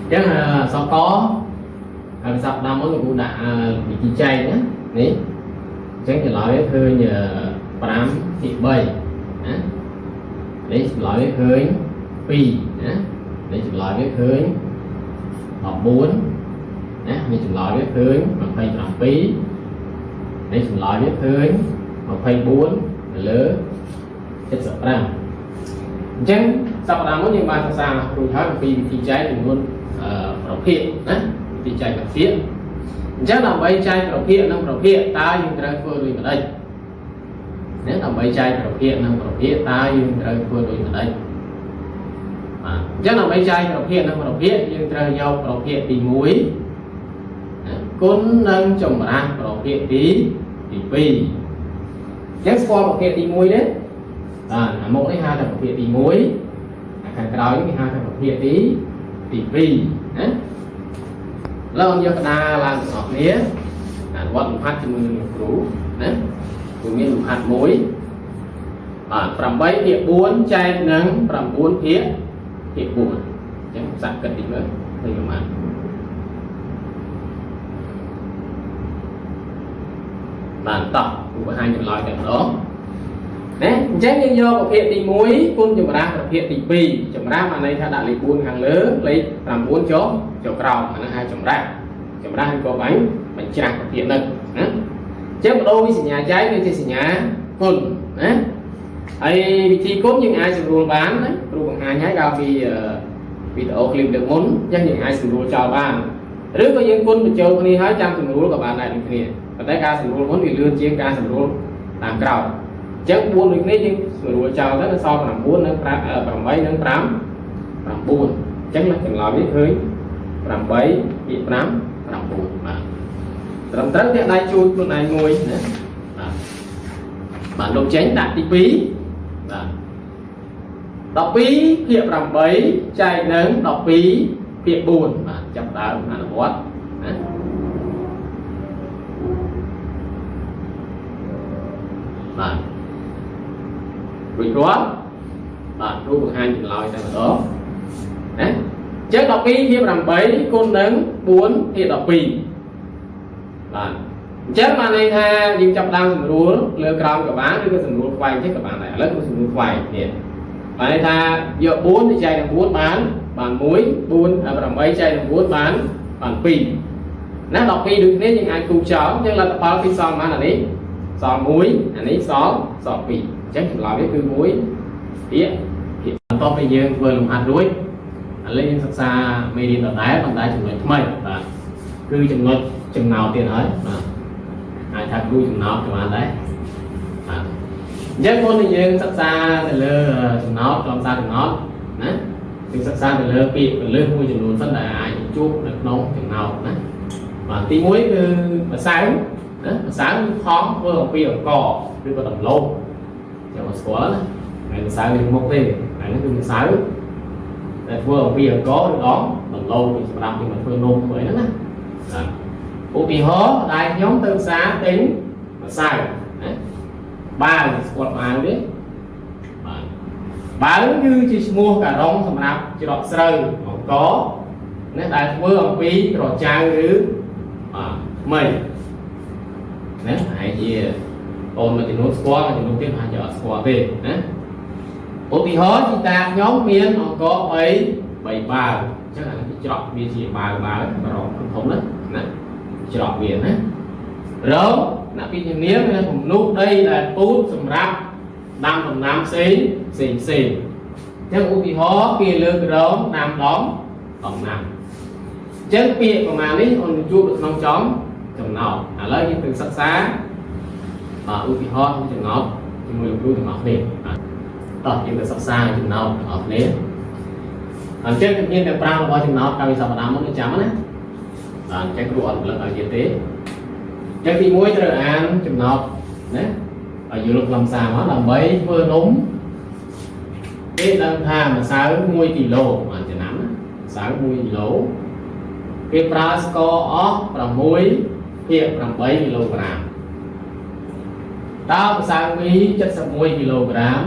chắc là sau có sắp năm mới cũng đã bị chi chay nhé đấy chắc thì nói hơi nhờ bám thị bầy đấy nói hơi pi đấy chỉ nói với hơi học 4 mình chỉ nói với hơi mà phải làm pi đấy chỉ nói với hơi mà phải 4 lớn chất sợ ra chẳng sắp năm mới nhưng mà sao tôi thấy pi chi chay thì luônประเภทนะที่ใจประเภทchắc là mấy chaiประเภทnăngประเภทตายังត្រូវធ្វើដូចនេះnếu là mấy chaiประเภทnăngประเภทตายังត្រូវធ្វើដូចនេះchắc là mấy chaiประเภทnăngประเภทยังត្រូវយកប្រភេទទី1គុណនឹងចម្រាស់ប្រភេទទី2ចឹងស្គាល់ប្រភេទទី1ទេអាមកនេះហៅថាប្រភេទទី1ខាងក្រោយនេះគេហៅថាប្រភេទទី2ណាแล้วយកកដាឡើងអស់គ្នាវត្តលំហាត់ជាមួយនឹងគ្រូណាគ្រូមានលំហាត់មួយ8ភាគ4ចែកនឹង9ភាគ4អញ្ចឹងសាក់គិតតិចមើលឃើញប្រមាណបានតោះគ្រូបង្ហាញចម្លើយតែម្ដងណាអញ្ចឹងយើងយកប្រភេទទី1គុណចម្រាស់ប្រភេទទី2ចម្រាស់អាន័យថាដាក់លេខ4ខាងលើលេខ9ចុះក្រោមអានោះហៅចម្រាស់ក៏បញ្ច្រាស់ប្រភេទហ្នឹងណាអញ្ចឹងបដូរវិសញ្ញាចែកវាជាសញ្ញាគុណណាហើយវិធីគុណយើងអាចស្រួលបានណាគ្រូបង្ហាញឲ្យកាលពីវីដេអូឃ្លីបលើកមុនអញ្ចឹងយើងអាចស្រួលចោលបានឬក៏យើងគុណបញ្ចូលគ្នាហើយចាំស្រួលក៏បានដែរដូចគ្នាប៉ុន្តែការស្រួលមុនវាលឿនជាងការស្រួលតាមក្រោយអញ្ចឹង4ដូចគ្នាយើងស្រួលចោលទៅសល់9និង8និង5 9អញ្ចឹងមកចម្លើយនេះឃើញ8ភាគ5 9បាទត្រឹមត្រូវតែដៃជួយខ្លួនឯងមួយណាបាទលោកចេញដាក់ទី2បាទ12ភាគ8ចែកនឹង12ភាគ4បាទចាប់ដើមអនុវត្តណាបាទរួចរាល់បាទគ្រូបង្ហាញចម្លើយតែម្ដងណាចឹង12ភាគ8គុណនឹង4ភាគ12បាទអញ្ចឹងបានន័យថាយើងចាប់ដើមសម្រួលលើក្រោមក៏បានឬក៏សម្រួលខ្វែងចេះក៏បានដែរឥឡូវគឺសម្រួលខ្វែងនេះបានន័យថាយក4ទៅចែកនឹង4បាន1 4 8ចែកនឹង4បាន2ណា12ដូចគ្នាយើងអាចគូចោលអញ្ចឹងលទ្ធផលគឺសល់ប៉ុន្មានអានេះសល់1អានេះសល់2អញ្ចឹងចម្លើយវាគឺ1ភាគបន្ទាប់ពីយើងធ្វើលំហាត់រួចឥឡូវយើងសិក្សាមេរៀនដដែលចំណុចថ្មីបាទគឺចំណុចចំណោទទៀតហើយបាទអាចថាគ្រូចំណោទក៏បានដែរបាទអញ្ចឹងមុននឹងយើងសិក្សាទៅលើចំណោទខ្លឹមសារចំណោទណាយើងសិក្សាទៅលើពាក្យពលិសមួយចំនួនសិនដែលអាចជួបនៅក្នុងចំណោទណាបាទទី1គឺម្សៅណាម្សៅខំធ្វើអំពីអង្ករឬក៏ដំឡូងចាំមកស្គាល់ណាហើយម្សៅនេះមុខទេហើយនេះគឺម្សៅតែធ្វើអំពីអង្ករឬដងដំឡូងសម្រាប់យើងមកធ្វើនំធ្វើអីហ្នឹងណាឧទាហរណ៍ដែលខ្ញុំទៅផ្សារទិញម្សៅណាបាវស្គាល់បាវទេបាទបាវគឺជាឈ្មោះការុងសម្រាប់ច្រកស្រូវអង្ករណាដែលធ្វើអំពីត្រចៅឬមីណាហើយជាអូនមួយចំនួនស្គាល់មួយចំនួនទៀតអាចអត់ស្គាល់ទេណាឧទាហរណ៍ជីតាខ្ញុំមានអង្ករ3បាវអញ្ចឹងអានេះច្រកវាជាបាវបាវប្រងធំណាច្រកវាណារងអ្នកពីជំនាញមានពំនុះដីដែលពូតសម្រាប់ដាំដំណាំផ្សេងអញ្ចឹងឧទាហរណ៍គេលើករងដាំដំណាំអញ្ចឹងពាក្យប្រមាណនេះអូនជួបនៅក្នុងចំណោទឥឡូវយើងទៅសិក្សាឧទាហរណ៍ចំណោទជាមួយលោកគ្រូទាំងអស់គ្នាតោះយើងទៅសិក្សាចំណោទទាំងអស់គ្នាអញ្ចឹងជំនាញទាំង5របស់ចំណោទកាលពីសប្តាហ៍មុនចាំណាអញ្ចឹងគ្រូអត់ផលិតឲ្យទៀតទេអញ្ចឹងទី1ត្រូវអានចំណោទណាឲ្យយល់ខ្លឹមសារមកដើម្បីធ្វើនំគេដឹងថាម្សៅ1គីឡូបានចំណាំណាម្សៅ1គីឡូគេប្រើស្ករអស់6ភាគ8គីឡូក្រាមតើម្សៅមី71គីឡូក្រាម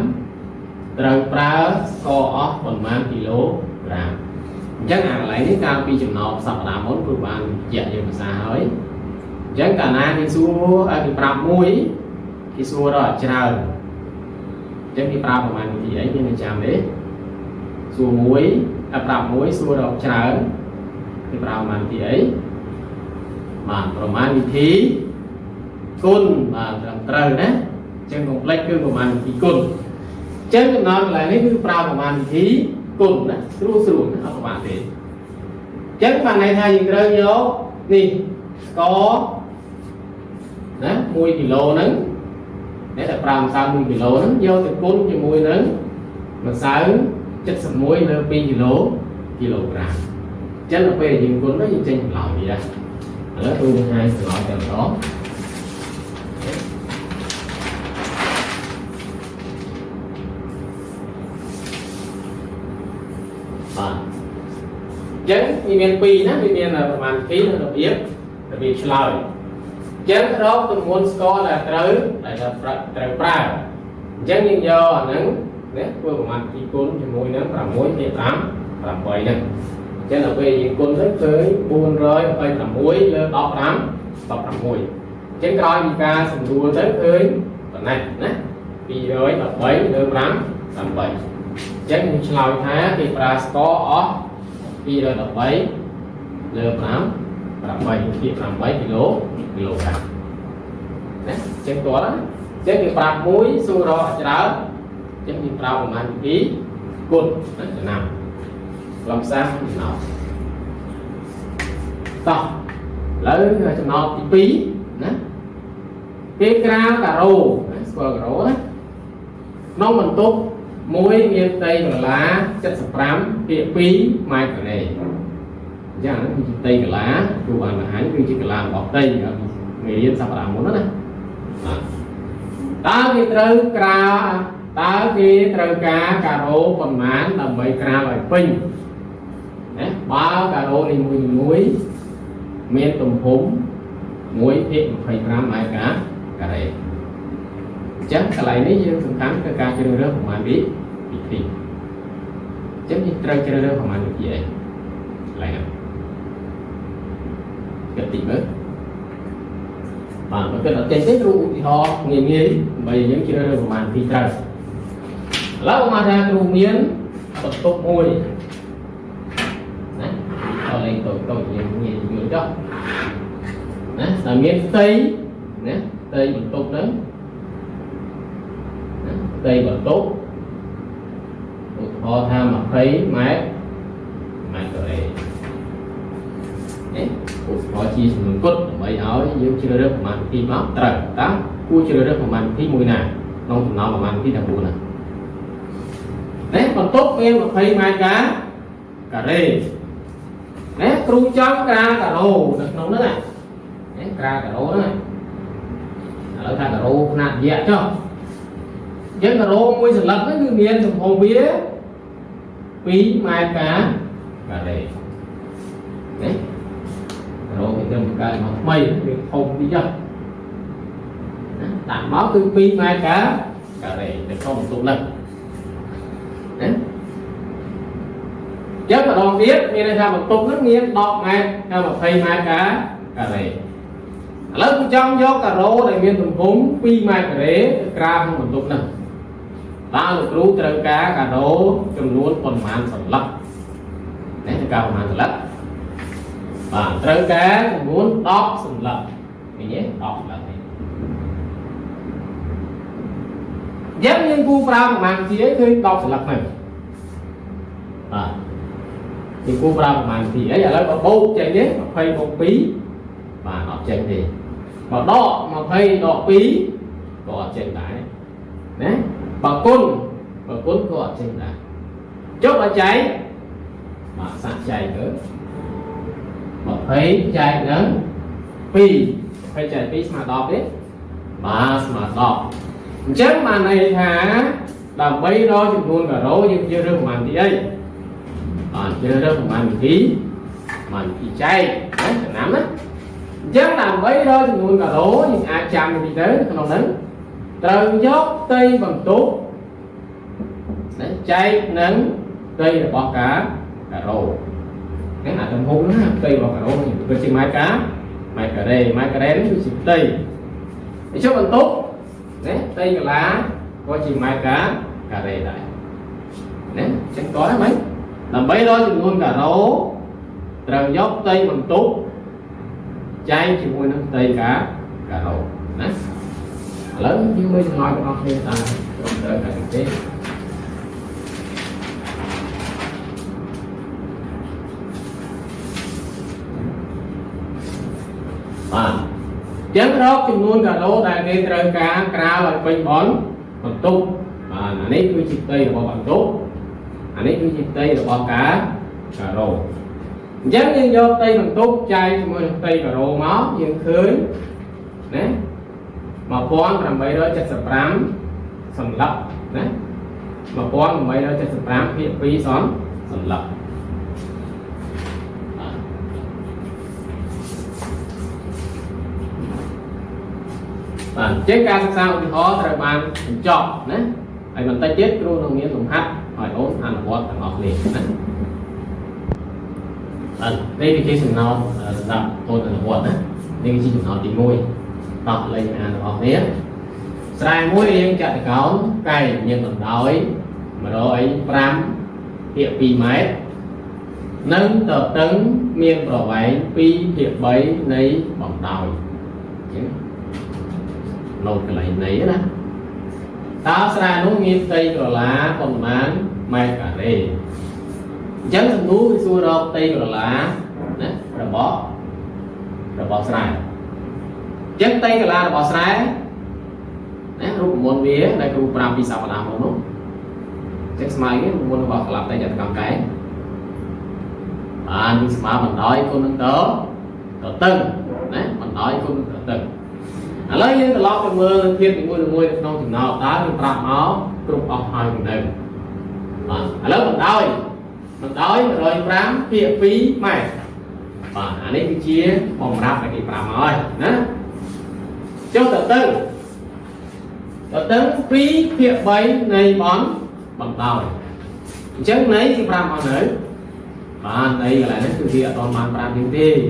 ត្រូវប្រើស្ករអស់ប៉ុន្មានគីឡូក្រាម chắc là lấy những cao pi chấm nọ sập đá món của bạn dạy cho mà xa hỏi chắc cả na cái xua cái prap mũi cái xua đó chào chắc cái prap của bạn thì ấy như này chạm đấy xua mũi prap mũi xua đó chào cái prap của bạn thì ấy màประมาณวิธีគុណបាទត្រូវណាចឹងកុំភ្លេចគឺប្រមាណវិធីគុណចឹងចំណងកន្លែងនេះគឺប្រើប្រមាណវិធីគុណណាស្រួលណាអត់ពិបាកទេចឹងបានន័យថាយើងត្រូវយកនេះស្ករណា1គីឡូហ្នឹងតែប្រើម្សៅ1គីឡូហ្នឹងយកទៅគុណជាមួយនឹងម្សៅ71លើ2គីឡូក្រាមចឹងដល់ពេលយើងគុណទៅយើងចេញចម្លើយវាឥឡូវទូនឹងឲ្យឆ្លើយតែម្ដងបាទចឹងវាមាន2ណាវាមានប្រមាណគីរបៀបឆ្លើយចឹងរកទម្ងន់ស្ករដែលត្រូវប្រើអញ្ចឹងយើងយកអាហ្នឹងណាធ្វើប្រមាណគីគុណជាមួយនឹង6ភាគ5 8ហ្នឹងចឹងដល់ពេលយើងគុណទៅឃើញ426លើ15 16ចឹងក្រោយពីការសម្រួលទៅឃើញប៉ុណ្ណេះណា213លើ5 8ចឹងខ្ញុំឆ្លើយថាគេប្រើស្ករអស់213លើ5 8ភាគ8គីឡូក្រាមណាចឹងតោះណាចឹងគេប្រាប់មួយសួររកច្រើនចឹងគេប្រើប្រមាណពីគុណណាចំណាំខ្លឹមសារចំណោទតោះឥឡូវចំណោទទី2ណាគេក្រាលការ៉ូស្គាល់ការ៉ូណាក្នុងបន្ទប់មួយមានផ្ទៃកន្លា75ភាគ2ម៉ែត្រកាណេអញ្ចឹងហ្នឹងគឺផ្ទៃកន្លាគ្រូបានបង្ហាញគឺជាកន្លារបស់ផ្ទៃមេរៀនសប្តាហ៍មុនណាតើគេត្រូវការការ៉ូប៉ុន្មានដើម្បីក្រាលឲ្យពេញណាបើការ៉ូនីមួយមានទំហំ1ភាគ25ម៉ែត្រការ៉េអញ្ចឹងកន្លែងនេះយើងសំខាន់គឺការជ្រើសរើសប្រមាណវិធីអញ្ចឹងយើងត្រូវជ្រើសរើសប្រមាណវិធីអីកន្លែងហ្នឹងគិតតិចមើលបាទបើគិតអត់ចេះទេគ្រូឧទាហរណ៍ងាយដើម្បីយើងជ្រើសរើសប្រមាណវិធីត្រូវឥឡូវមកថាគ្រូមានបន្ទប់មួយណាអត់លេងតូចយើងងាយយល់ចុះណាតែមានផ្ទៃណាផ្ទៃបន្ទប់ហ្នឹងផ្ទៃបន្ទប់ឧទាហរណ៍ថា20ម៉ែត្រការ៉េនេះឧទាហរណ៍ជាចំនួនគុតដើម្បីឲ្យយើងជ្រើសរើសប្រមាណវិធីមកត្រូវតើគួរជ្រើសរើសប្រមាណវិធីមួយណាក្នុងចំណោមប្រមាណវិធី14ណានេះបន្ទប់មាន20ម៉ែត្រការ៉េណាគ្រូចង់ក្រាលការ៉ូនៅក្នុងហ្នឹងណាក្រាលការ៉ូហ្នឹងឥឡូវថាការ៉ូຂະຫນາດយក្សចុះអញ្ចឹងការ៉ូមួយសន្លឹកហ្នឹងគឺមានទំហំវា2ម៉ែត្រការ៉េណាការ៉ូគេត្រឹមកើតមកថ្មីវាធំតិចចុះណាដាក់មកគឺ2ម៉ែត្រការ៉េនៅក្នុងបន្ទប់ហ្នឹងណាចឹងម្ដងទៀតមានន័យថាបន្ទប់ហ្នឹងមាន10ម៉ែត្រដល់20ម៉ែត្រការ៉េឥឡូវខ្ញុំចង់យកការ៉ូដែលមានទំហំ2ម៉ែត្រការ៉េទៅក្រាលក្នុងបន្ទប់ហ្នឹងតើលោកគ្រូត្រូវការការ៉ូចំនួនប៉ុន្មានសន្លឹកនេះត្រូវការប៉ុន្មានសន្លឹកបាទត្រូវការចំនួន10សន្លឹកឃើញទេ10សន្លឹកនេះយើងគូប្រើប្រមាណជាឃើញ10សន្លឹកហ្នឹងបាទយើងគូប្រើប្រមាណទីអីឥឡូវបើបូកចេញទេ20បូក2បាទអត់ចេញទេបើដក20ដក2ក៏អត់ចេញដែរណាបើគុណក៏អត់ចេញដែរចុះបើចែកបាទសាក់ចែកទៅ20ចែកនឹង2 20ចែក2ស្មើ10ទេបាទស្មើ10អញ្ចឹងបានន័យថាដើម្បីរកចំនួនការ៉ូយើងជ្រើសរើសប្រមាណទីអីបាទជ្រើសរើសប្រមាណវិធីចែកណាចំណាំណាអញ្ចឹងដើម្បីរកចំនួនការ៉ូយើងអាចចាំវិធីទៅក្នុងហ្នឹងត្រូវយកផ្ទៃបន្ទប់ចែកនឹងផ្ទៃរបស់ការ៉ូ thằng hôn nó tây vào cả rô cái chữ mai cá mai cà đen cái chữ tây để cho bạn tốt đấy tây cả lá có chữ mai cá cà rê lại đấy chẳng có mấy làm bấy đó thì luôn cả rô trần dốc tây bằng tốt chay chỉ mua nó tây cá cà rô đấy lớn nhưng mới nói con nghe ta đợi cả cái chấm rốt chung luôn cả lô đại cái trời cá cá là quanh bón còn tốt anh ấy cứ chụp tây là bao bằng tốt anh ấy cứ chụp tây là bao cá cà rô giống như do tây bằng tốt chay chung tây cà rô máu nhưng khơi đấy mà con làm vậy đó chắc sập rám sầm lấp đấy mà con làm vậy đó chắc sập rám hiện phí xóm sầm lấp chết ca sao thì khó thời bạn chọn đấy ai mình ta chết luôn đồng nghĩa dùng hát hỏi ốm ăn bọt thằng ngọt liền đây thì cái sừng nào đậm tôi là bọt đấy nên cái sừng nào thì môi đọc lên ăn ngọt nế sai môi em chạy cáo cày nhưng còn đói mà đói pram hiện pi máy nâng tờ tấn miên bảo vậy pi hiện bấy lấy bằng đòi lột cái lại nấy đó tao ra nó nghiêng tây rồi lá còn bán mai cả rê chẳng thằng núi xua đâu tây rồi lá rồi bỏ xài chắc tây rồi lá rồi bỏ xài rút một vía đây rút pram pi sao làm không chắc smile cái muốn bỏ làm tay giật cầm cái anh smile mình nói con nâng tớ tưng đấy mình nói con nâng tưng lấy những cái lót trong mưa thiên thì môi không thì nào đá mình trạm máu cục ọc hai mình đều lấy mình đói rồi rám phía phí mày và anh ấy cái chia vòng rạp là cái trạm rồi đó cho tự tưng phí phía bấy này bón bằng tàu chắc lấy cái trạm vào nữa và đây là nó từ địa toàn màn trạm thiên ti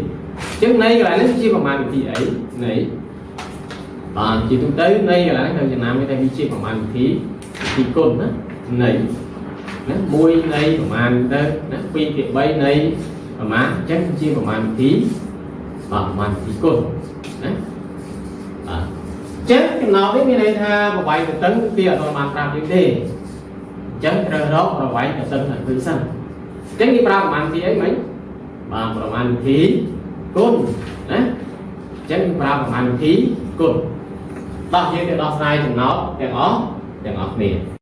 chắc lấy là nó chia bằng màn thì ấy này chỉ tôi tới đây là nó Việt Nam người ta đi chia bằng màn thì cồn đó này nó môi này bằng màn đó nó pin tiệm bay này và má chắc chia bằng màn thì cồn đấy chắc cái nào biết cái này tha một vài tấn tiền rồi màn làm như thế chắc rồi đó rồi vài tấn là thứ sao chắc cái bao màn thì ấy mấy mà màn thì cồn đấy chắc cái bao màn thì cồn đó như cái đó sai thì nó đèn ó liền